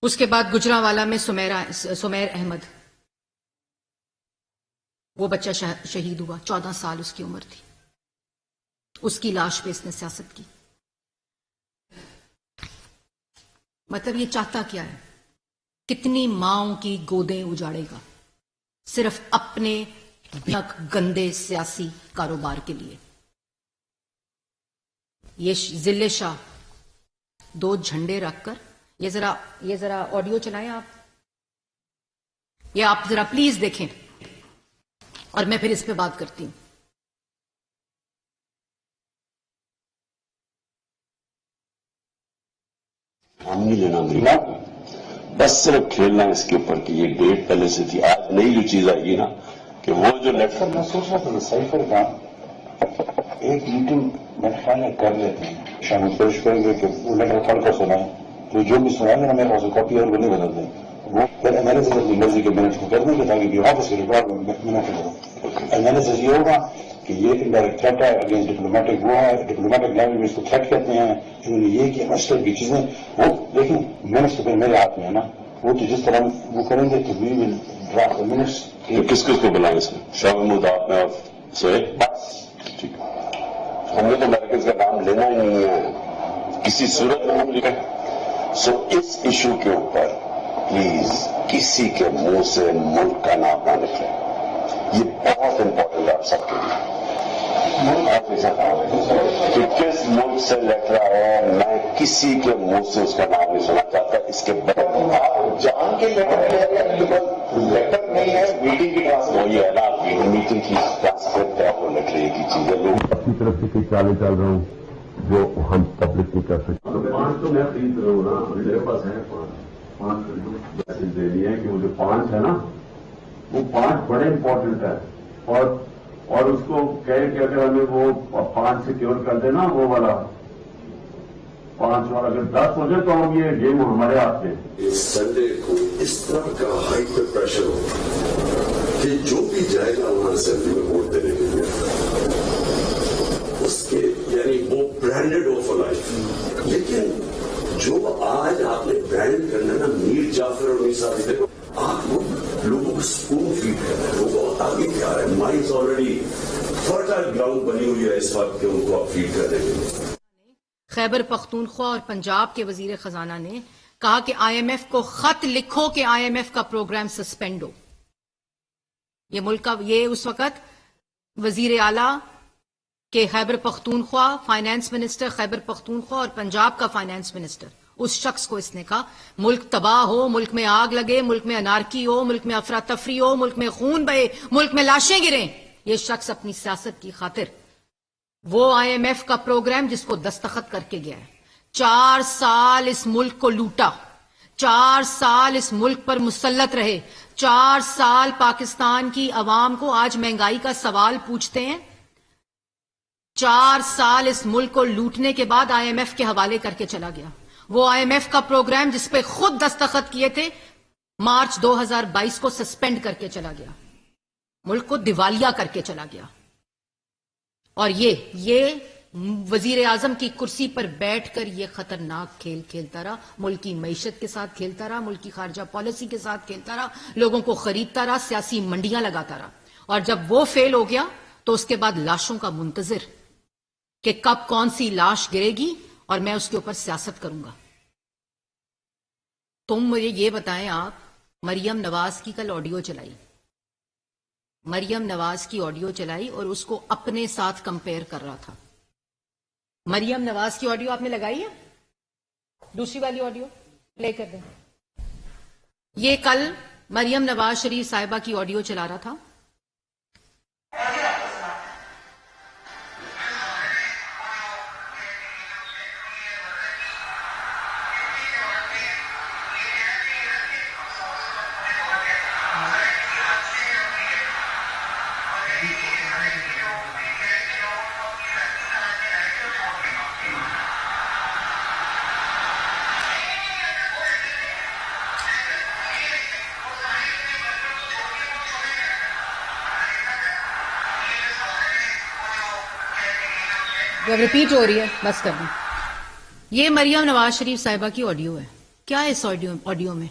اس کے بعد گجرانوالہ میں سمیر احمد، وہ بچہ شہید ہوا، 14 سال اس کی عمر تھی، اس کی لاش پہ اس نے سیاست کی. مطلب یہ چاہتا کیا ہے؟ کتنی ماؤں کی گودیں اجاڑے گا صرف اپنے گندے سیاسی کاروبار کے لیے. یہ ذل شاہ 2 جھنڈے رکھ کر، یہ ذرا آڈیو چلائیں آپ، یہ آپ ذرا پلیز دیکھیں اور میں پھر اس پہ بات کرتی ہوں. ہم نہیں لینا ملا، بس صرف کھیلنا اس کے اوپر کہ یہ ڈیٹ پہلے سے تھی. آج نئی جو چیز آئی ہے نا کہ وہ جو لیٹر میں سوچ رہا تھا سائفر کا ایک میٹنگ میرے خیال میں کر لیتے ہیں، شام پیش کریں گے کہ وہ لیٹر پڑھ کر سنائیں، تو جو بھی سنائیں گے نا میرے پاس کاپی اور وہ نہیں بدل دیں، وہ پھر میں نے سے اپنی مرضی کے منٹ کو کر دیں گے تاکہ آفس کے ریکارڈ میں منٹ کروں. میں نے سے یہ ہوگا کہ یہ انڈائریکٹ تھریٹ ہے اگینسٹ ڈپلومیٹک، وہ ہے ڈپلومیٹک لینگویج میں اس کو تھریٹ کہتے ہیں. انہوں نے یہ کیا مسئلے کی چیزیں، وہ دیکھیں منٹس تو میرے ہاتھ میں ہے نا، وہ تو جس طرح وہ کریں گے تو وی ول ڈرافٹ منٹس. کس کس کو بلائیں اس میں؟ شاہ محمود، آپ میں سہیل، بس ٹھیک ہے. ہم نے تو میڈیکلز کا نام لینا ہی نہیں ہے کسی صورت میں، ہم لکھیں. سو اس ایشو کے اوپر پلیز کسی کے منہ سے ملک کا نام نہ نکلے. یہ بہت امپورٹنٹ ہے آپ سب کے لیے. کہ کس ملک سے لیٹر آیا ہے، میں کسی کے منہ سے اس کا نام نہیں سنا چاہتا. اس کے بعد جان کے لیٹر نہیں ہے، میٹنگ کی وہی ہے نا، میٹنگ کی ٹرانسکرپٹ ہے، وہ لیٹر کی چیزیں لوگ اپنی طرف سے کچھ چالیں چل رہا ہوں جو ہم پبلک نہیں کر سکتے. 5 تو میں خرید رہا ہوں نا، میرے پاس ہے 5 میسج دے دیے ہیں کہ وہ جو 5 ہے نا، وہ 5 بڑے امپورٹنٹ ہے. اور اس کو کہے کہ اگر ہمیں وہ 5 سیکیور کر دینا، وہ والا 5 اور اگر 10 ہو جائے تو ہم یہ گیم ہمارے ہاتھ میں. اس سنڈے کو اس طرح کا ہائپر پریشر ہوگا کہ جو بھی جائے گا وہاں اسمبلی میں ووٹ دینے کے لیے اس کے یعنی وہ برانڈیڈ ہو فار لائف. لیکن جو آج آپ نے برانڈ کرنا نا میر جعفر اور میر صاحب، دیکھو آپ لوگوں کو سپون فیڈ کر رہے ہیں، لوگوں کو آگے کیا رہا ہے. مائنڈز آلریڈی فرٹائل گراؤنڈ بنی ہوئی ہے اس وقت کہ ان کو آپ فیڈ کر رہے ہیں. خیبر پختونخوا اور پنجاب کے وزیر خزانہ نے کہا کہ آئی ایم ایف کو خط لکھو کہ آئی ایم ایف کا پروگرام سسپینڈ ہو. یہ ملک کا، یہ اس وقت وزیر اعلیٰ کہ خیبر پختونخوا، فائنانس منسٹر خیبر پختونخوا اور پنجاب کا فائنانس منسٹر، اس شخص کو اس نے کہا ملک تباہ ہو، ملک میں آگ لگے، ملک میں انارکی ہو، ملک میں افراتفری ہو، ملک میں خون بہے، ملک میں لاشیں گریں، یہ شخص اپنی سیاست کی خاطر وہ آئی ایم ایف کا پروگرام جس کو دستخط کر کے گیا ہے. 4 سال اس ملک کو لوٹا، 4 سال اس ملک پر مسلط رہے، 4 سال پاکستان کی عوام کو آج مہنگائی کا سوال پوچھتے ہیں. 4 سال اس ملک کو لوٹنے کے بعد آئی ایم ایف کے حوالے کر کے چلا گیا. وہ آئی ایم ایف کا پروگرام جس پہ خود دستخط کیے تھے مارچ 2022 کو سسپینڈ کر کے چلا گیا، ملک کو دیوالیہ کر کے چلا گیا. اور یہ وزیر اعظم کی کرسی پر بیٹھ کر یہ خطرناک کھیل کھیلتا رہا، ملک کی معیشت کے ساتھ کھیلتا رہا، ملک کی خارجہ پالیسی کے ساتھ کھیلتا رہا، لوگوں کو خریدتا رہا، سیاسی منڈیاں لگاتا رہا. اور جب وہ فیل ہو گیا تو اس کے بعد لاشوں کا منتظر کہ کب کون سی لاش گرے گی اور میں اس کے اوپر سیاست کروں گا. تم مجھے یہ بتائیں، آپ مریم نواز کی کل آڈیو چلائی، مریم نواز کی آڈیو چلائی اور اس کو اپنے ساتھ کمپیئر کر رہا تھا. مریم نواز کی آڈیو آپ نے لگائی ہے؟ دوسری والی آڈیو پلے کر دیں. یہ کل مریم نواز شریف صاحبہ کی آڈیو چلا رہا تھا. جب ریپیٹ ہو رہی ہے بس کر دیں. یہ مریم نواز شریف صاحبہ کی آڈیو ہے. کیا ہے اس آڈیو میں؟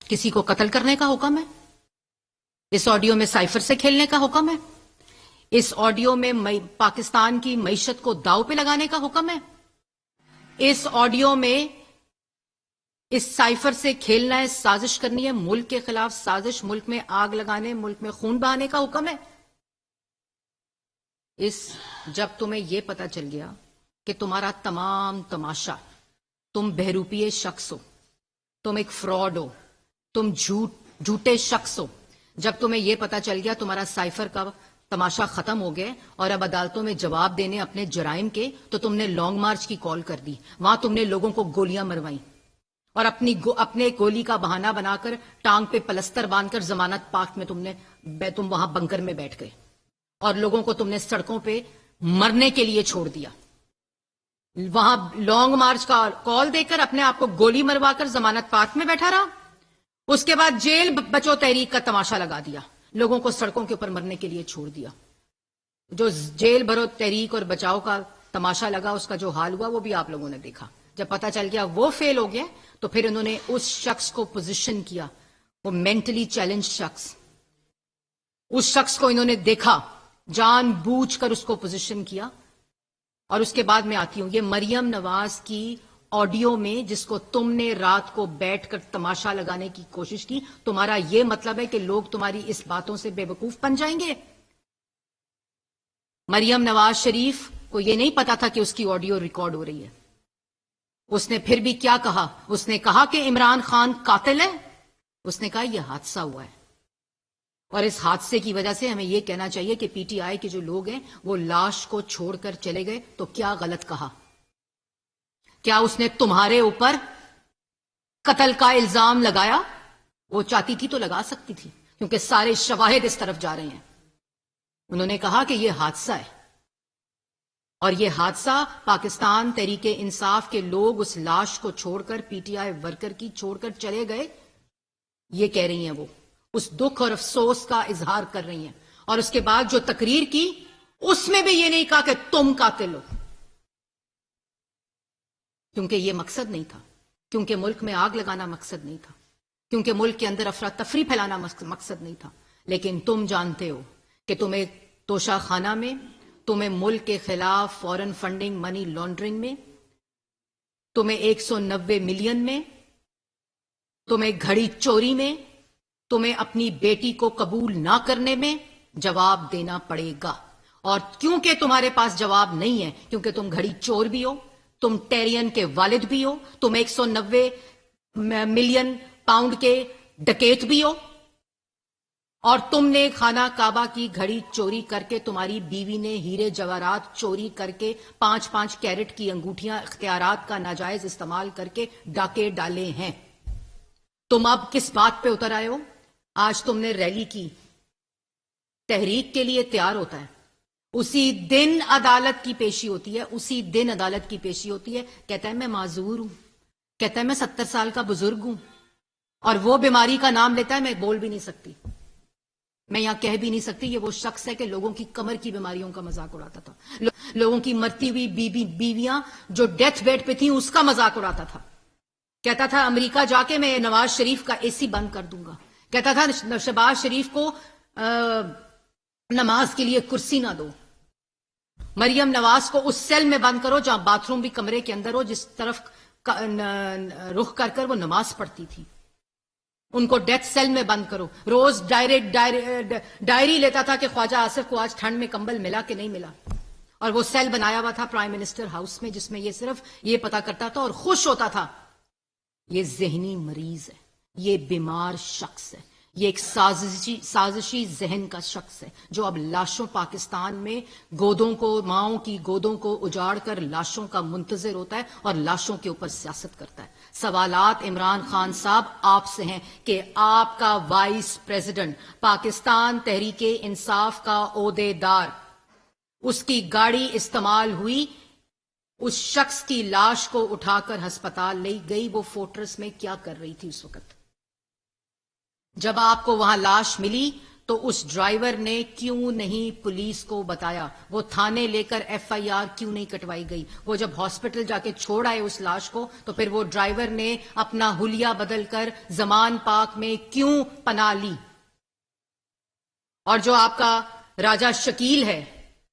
کسی کو قتل کرنے کا حکم ہے؟ اس آڈیو میں سائفر سے کھیلنے کا حکم ہے؟ اس آڈیو میں پاکستان کی معیشت کو داؤ پہ لگانے کا حکم ہے؟ اس آڈیو میں اس سائفر سے کھیلنا ہے، سازش کرنی ہے، ملک کے خلاف سازش، ملک میں آگ لگانے، ملک میں خون بہانے کا حکم ہے؟ جب تمہیں یہ پتا چل گیا کہ تمہارا تمام تماشا، تم بہروپیے شخص ہو، تم ایک فراڈ ہو، تم جھوٹے شخص ہو، جب تمہیں یہ پتا چل گیا تمہارا سائفر کا تماشا ختم ہو گیا اور اب عدالتوں میں جواب دینے اپنے جرائم کے، تو تم نے لانگ مارچ کی کال کر دی، وہاں تم نے لوگوں کو گولیاں مروائی اور اپنے گولی کا بہانہ بنا کر ٹانگ پہ پلستر باندھ کر ضمانت پاک میں تم وہاں بنکر میں بیٹھ گئے اور لوگوں کو تم نے سڑکوں پہ مرنے کے لیے چھوڑ دیا، وہاں لانگ مارچ کا کال دے کر اپنے آپ کو گولی مروا کر ضمانت پاک میں بیٹھا رہا، اس کے بعد جیل بچو تحریک کا تماشا لگا دیا، لوگوں کو سڑکوں کے اوپر مرنے کے لیے چھوڑ دیا۔ جو جیل بھرو تحریک اور بچاؤ کا تماشا لگا، اس کا جو حال ہوا وہ بھی آپ لوگوں نے دیکھا۔ جب پتا چل گیا وہ فیل ہو گیا تو پھر انہوں نے اس شخص کو پوزیشن کیا، وہ مینٹلی چیلنج شخص، اس شخص کو انہوں نے دیکھا، جان بوجھ کر اس کو پوزیشن کیا۔ اور اس کے بعد میں آتی ہوں یہ مریم نواز کی آڈیو میں، جس کو تم نے رات کو بیٹھ کر تماشا لگانے کی کوشش کی، تمہارا یہ مطلب ہے کہ لوگ تمہاری اس باتوں سے بے وقوف بن جائیں گے؟ مریم نواز شریف کو یہ نہیں پتا تھا کہ اس کی آڈیو ریکارڈ ہو رہی ہے۔ اس نے پھر بھی کیا کہا؟ اس نے کہا کہ عمران خان قاتل ہے، اس نے کہا یہ حادثہ ہوا ہے، اور اس حادثے کی وجہ سے ہمیں یہ کہنا چاہیے کہ پی ٹی آئی کے جو لوگ ہیں وہ لاش کو چھوڑ کر چلے گئے، تو کیا غلط کہا؟ کیا اس نے تمہارے اوپر قتل کا الزام لگایا؟ وہ چاہتی تھی تو لگا سکتی تھی، کیونکہ سارے شواہد اس طرف جا رہے ہیں۔ انہوں نے کہا کہ یہ حادثہ ہے، اور یہ حادثہ پاکستان تحریک انصاف کے لوگ اس لاش کو چھوڑ کر، پی ٹی آئی ورکر کی چھوڑ کر چلے گئے، یہ کہہ رہی ہیں، وہ اس دکھ اور افسوس کا اظہار کر رہی ہیں۔ اور اس کے بعد جو تقریر کی اس میں بھی یہ نہیں کہا کہ تم قاتل ہو، کیونکہ یہ مقصد نہیں تھا، کیونکہ ملک میں آگ لگانا مقصد نہیں تھا، کیونکہ ملک کے اندر افراتفری پھیلانا مقصد نہیں تھا۔ لیکن تم جانتے ہو کہ تمہیں توشہ خانہ میں، تمہیں ملک کے خلاف فورن فنڈنگ، منی لانڈرنگ میں، تمہیں 190 ملین میں، تمہیں گھڑی چوری میں، تمہیں اپنی بیٹی کو قبول نہ کرنے میں جواب دینا پڑے گا۔ اور کیونکہ تمہارے پاس جواب نہیں ہے، کیونکہ تم گھڑی چور بھی ہو، تم ٹیرین کے والد بھی ہو، تم 190 ملین پاؤنڈ کے ڈکیت بھی ہو، اور تم نے خانہ کعبہ کی گھڑی چوری کر کے، تمہاری بیوی نے ہیرے جواہرات چوری کر کے، 5-5 کیرٹ کی انگوٹھیاں اختیارات کا ناجائز استعمال کر کے ڈاکے ڈالے ہیں۔ تم اب کس بات پہ اتر آئے ہو؟ آج تم نے ریلی کی، تحریک کے لیے تیار ہوتا ہے، اسی دن عدالت کی پیشی ہوتی ہے، اسی دن عدالت کی پیشی ہوتی ہے، کہتا ہے میں معذور ہوں، کہتا ہے میں 70 سال کا بزرگ ہوں، اور وہ بیماری کا نام لیتا ہے، میں بول بھی نہیں سکتی، میں یہاں کہہ بھی نہیں سکتی۔ یہ وہ شخص ہے کہ لوگوں کی کمر کی بیماریوں کا مذاق اڑاتا تھا، لوگوں کی مرتی ہوئی بیویاں جو ڈیتھ بیڈ پہ تھیں اس کا مذاق اڑاتا تھا، کہتا تھا امریکہ جا کے میں نواز شریف کا اے سی بند کر دوں گا، کہتا تھا شہباز شریف کو نماز کے لیے کرسی نہ دو، مریم نواز کو اس سیل میں بند کرو جہاں باتھ روم بھی کمرے کے اندر ہو، جس طرف رخ کر کر وہ نماز پڑھتی تھی، ان کو ڈیتھ سیل میں بند کرو۔ روز ڈائری لیتا تھا کہ خواجہ آصف کو آج ٹھنڈ میں کمبل ملا کہ نہیں ملا، اور وہ سیل بنایا ہوا تھا پرائم منسٹر ہاؤس میں، جس میں یہ صرف یہ پتا کرتا تھا اور خوش ہوتا تھا۔ یہ ذہنی مریض ہے، یہ بیمار شخص ہے، یہ ایک سازشی ذہن کا شخص ہے، جو اب لاشوں پاکستان میں گودوں کو، ماؤں کی گودوں کو اجاڑ کر لاشوں کا منتظر ہوتا ہے اور لاشوں کے اوپر سیاست کرتا ہے۔ سوالات عمران خان صاحب آپ سے ہیں کہ آپ کا وائس پریزیڈنٹ، پاکستان تحریک انصاف کا عہدیدار، اس کی گاڑی استعمال ہوئی، اس شخص کی لاش کو اٹھا کر ہسپتال لے گئی، وہ فورٹریس میں کیا کر رہی تھی اس وقت؟ جب آپ کو وہاں لاش ملی تو اس ڈرائیور نے کیوں نہیں پولیس کو بتایا؟ وہ تھانے لے کر ایف آئی آر کیوں نہیں کٹوائی گئی؟ وہ جب ہاسپٹل جا کے چھوڑ آئے اس لاش کو تو پھر وہ ڈرائیور نے اپنا حلیہ بدل کر زمان پاک میں کیوں پناہ لی؟ اور جو آپ کا راجہ شکیل ہے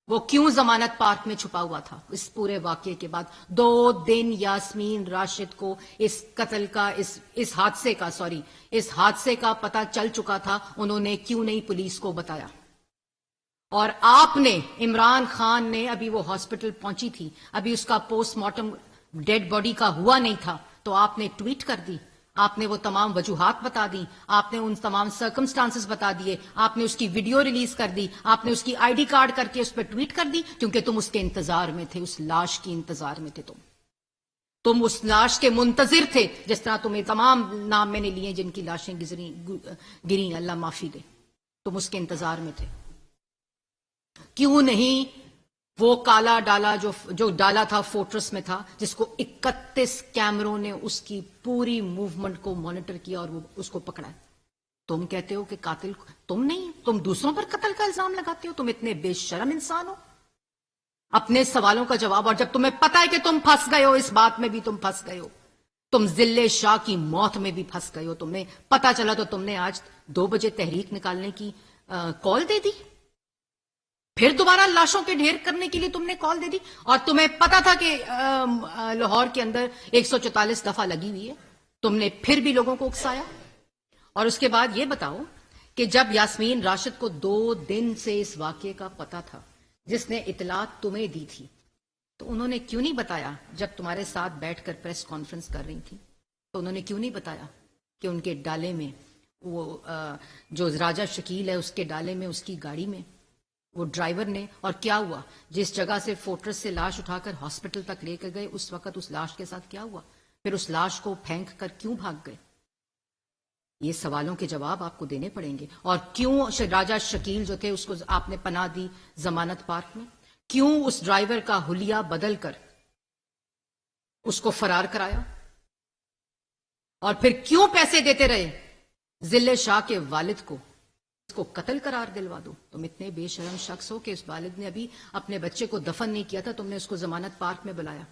وہ کیوں ضمانت پارک میں چھپا ہوا تھا؟ اس پورے واقعے کے بعد 2 دن یاسمین راشد کو اس قتل کا اس حادثے کا پتہ چل چکا تھا، انہوں نے کیوں نہیں پولیس کو بتایا؟ اور آپ نے، عمران خان نے، ابھی وہ ہاسپٹل پہنچی تھی، ابھی اس کا پوسٹ مارٹم ڈیڈ باڈی کا ہوا نہیں تھا، تو آپ نے ٹویٹ کر دی، آپ نے وہ تمام وجوہات بتا دی، آپ نے ان تمام سرکمسٹانسز بتا دیے، آپ نے اس کی ویڈیو ریلیز کر دی، آپ نے اس کی آئی ڈی کارڈ کر کے اس پہ ٹویٹ کر دی، کیونکہ تم اس کے انتظار میں تھے، اس لاش کی انتظار میں تھے، تم اس لاش کے منتظر تھے، جس طرح تمہیں تمام نام میں نے لیے جن کی لاشیں گریں، اللہ معافی دے، تم اس کے انتظار میں تھے۔ کیوں نہیں وہ کالا ڈالا جو ڈالا تھا فورٹرس میں تھا، جس کو 31 کیمروں نے اس کی پوری موومنٹ کو مانیٹر کیا اور وہ اس کو پکڑا؟ تم کہتے ہو کہ قاتل تم نہیں، تم دوسروں پر قتل کا الزام لگاتے ہو، تم اتنے بے شرم انسان ہو۔ اپنے سوالوں کا جواب، اور جب تمہیں پتا ہے کہ تم پھنس گئے ہو، اس بات میں بھی تم پھنس گئے ہو، تم ذل شاہ کی موت میں بھی پھنس گئے ہو، تمہیں پتا چلا تو تم نے آج 2 بجے تحریک نکالنے کی کال دے دی، پھر دوبارہ لاشوں کے ڈھیر کرنے کے لیے تم نے کال دے دی، اور تمہیں پتا تھا کہ لاہور کے اندر 144 دفعہ لگی ہوئی ہے، تم نے پھر بھی لوگوں کو اکسایا۔ اور اس کے بعد یہ بتاؤ کہ جب یاسمین راشد کو 2 دن سے اس واقعے کا پتا تھا، جس نے اطلاعات تمہیں دی تھی، تو انہوں نے کیوں نہیں بتایا؟ جب تمہارے ساتھ بیٹھ کر پریس کانفرنس کر رہی تھی تو انہوں نے کیوں نہیں بتایا کہ ان کے ڈالے میں وہ جو راجہ شکیل ہے اس کے ڈالے میں، اس کی گاڑی میں وہ ڈرائیور نے، اور کیا ہوا جس جگہ سے فورٹرس سے لاش اٹھا کر ہاسپٹل تک لے کر گئے، اس وقت اس لاش کے ساتھ کیا ہوا؟ پھر اس لاش کو پھینک کر کیوں بھاگ گئے؟ یہ سوالوں کے جواب آپ کو دینے پڑیں گے۔ اور کیوں راجہ شکیل جو تھے اس کو آپ نے پناہ دی ضمانت پارک میں؟ کیوں اس ڈرائیور کا حلیہ بدل کر اس کو فرار کرایا؟ اور پھر کیوں پیسے دیتے رہے ذل شاہ کے والد کو اس کو قتل قرار دلوا دو؟ تم اتنے بے شرم شخص ہو کہ اس والد نے ابھی اپنے بچے کو دفن نہیں کیا تھا، تم نے اس کو ضمانت پارک میں بلایا۔